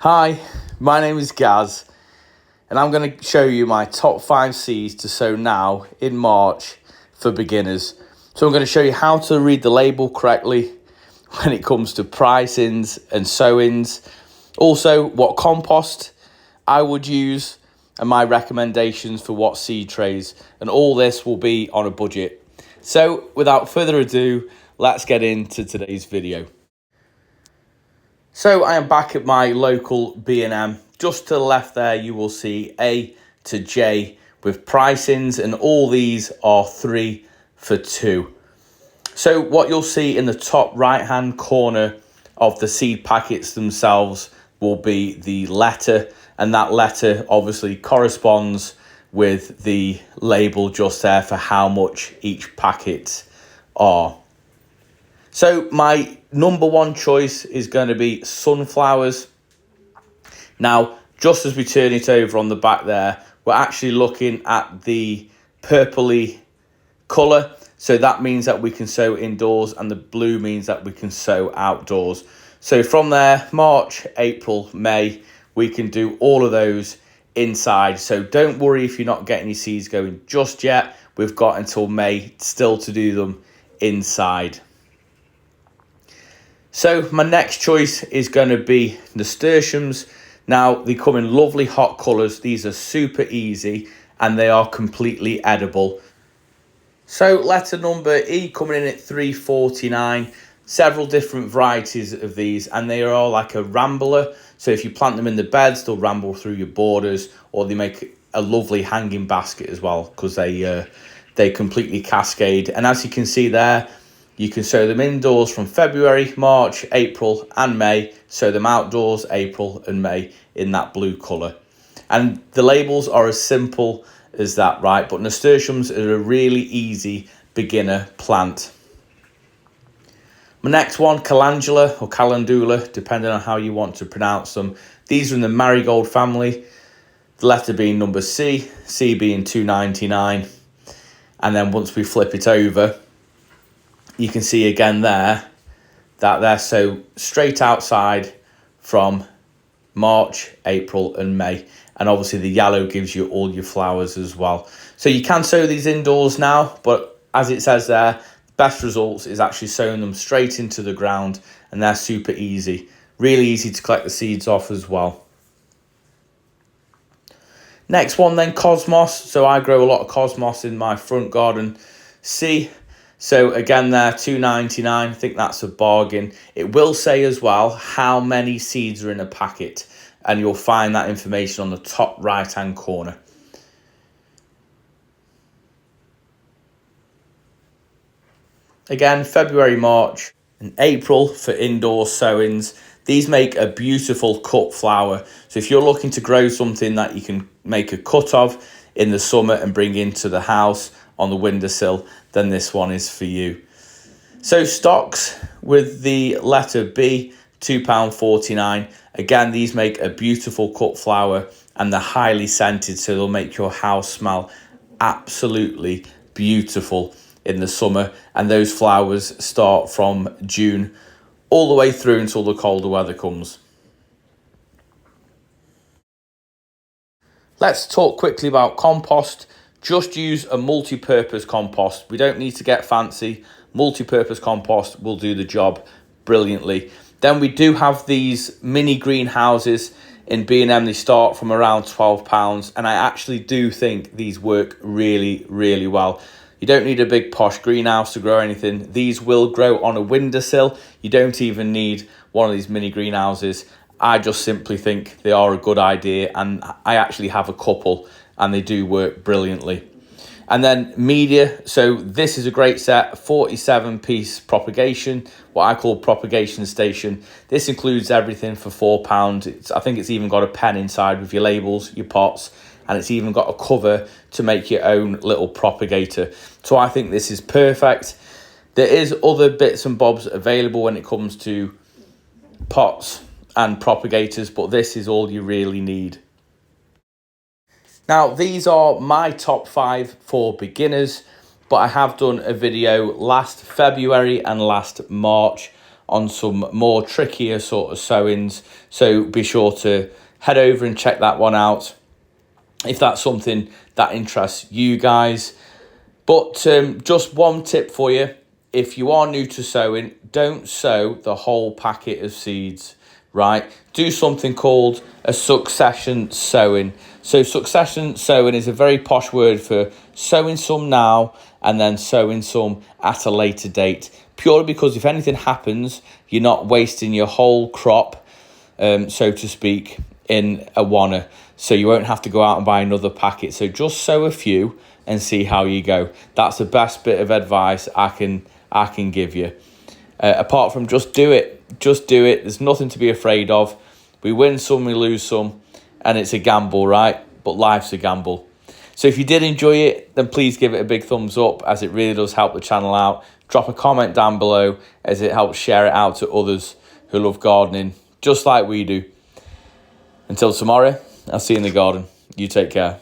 Hi, my name is Gaz, and I'm going to show you my top 5 seeds to sow now in March for beginners. So I'm going to show you how to read the label correctly when it comes to pricings and sowings. Also, what compost I would use and my recommendations for what seed trays. And all this will be on a budget. So without further ado, let's get into today's video. So I am back at my local B&M. Just to the left there, you will see A to J with pricings, and all these are 3 for 2. So what you'll see in the top right hand corner of the seed packets themselves will be the letter, and that letter obviously corresponds with the label just there for how much each packet are. So my number 1 choice is going to be sunflowers. Now, just as we turn it over on the back there, we're actually looking at the purpley colour. So that means that we can sow indoors, and the blue means that we can sow outdoors. So from there, March, April, May, we can do all of those inside. So don't worry if you're not getting your seeds going just yet. We've got until May still to do them inside. So my next choice is going to be Nasturtiums. Now, they come in lovely hot colours. These are super easy and they are completely edible. So letter number E coming in at $3.49. Several different varieties of these, and they are all like a rambler. So if you plant them in the beds, they'll ramble through your borders, or they make a lovely hanging basket as well because they completely cascade. And as you can see there, you can sow them indoors from February, March, April and May. Sow them outdoors April and May in that blue colour. And the labels are as simple as that, right? But nasturtiums are a really easy beginner plant. My next one, Calendula or Calendula, depending on how you want to pronounce them. These are in the marigold family. The letter being number C, C being $2.99. And then once we flip it over, you can see again there that they're so straight outside from March, April and May. And obviously the yellow gives you all your flowers as well. So you can sow these indoors now, but as it says there, the best results is actually sowing them straight into the ground, and they're super easy. Really easy to collect the seeds off as well. Next one then, cosmos. So I grow a lot of cosmos in my front garden. C. So again there, $2.99, I think that's a bargain. It will say as well how many seeds are in a packet, and you'll find that information on the top right hand corner. Again, February, March and April for indoor sowings. These make a beautiful cut flower. So if you're looking to grow something that you can make a cut of in the summer and bring into the house on the windowsill, then this one is for you. So stocks with the letter B, £2.49. Again, these make a beautiful cut flower and they're highly scented, so they'll make your house smell absolutely beautiful in the summer. And those flowers start from June all the way through until the colder weather comes. Let's talk quickly about compost. Just use a multi-purpose compost. We don't need to get fancy. Multi-purpose compost will do the job brilliantly. Then we do have these mini greenhouses in B&M. They start from around £12, and I actually do think these work really, really well. You don't need a big posh greenhouse to grow anything. These will grow on a windowsill. You don't even need one of these mini greenhouses. I just simply think they are a good idea, and I actually have a couple and they do work brilliantly. And then media. So this is a great set, 47-piece propagation, what I call propagation station. This includes everything for £4. I think it's even got a pen inside with your labels, your pots, and it's even got a cover to make your own little propagator. So I think this is perfect. There is other bits and bobs available when it comes to pots and propagators, but this is all you really need. Now, these are my top 5 for beginners, but I have done a video last February and last March on some more trickier sort of sowings. So be sure to head over and check that one out if that's something that interests you guys. But just one tip for you. If you are new to sowing, don't sow the whole packet of seeds, right? Do something called a succession sowing. So succession sowing is a very posh word for sowing some now and then sowing some at a later date. Purely because if anything happens, you're not wasting your whole crop, so to speak, in a wanna. So you won't have to go out and buy another packet. So just sow a few and see how you go. That's the best bit of advice I can give you. Apart from just do it. Just do it. There's nothing to be afraid of. We win some, we lose some, and it's a gamble, right? But life's a gamble. So if you did enjoy it, then please give it a big thumbs up, as it really does help the channel out. Drop a comment down below, as it helps share it out to others who love gardening just like we do. Until tomorrow, I'll see you in the garden. You take care.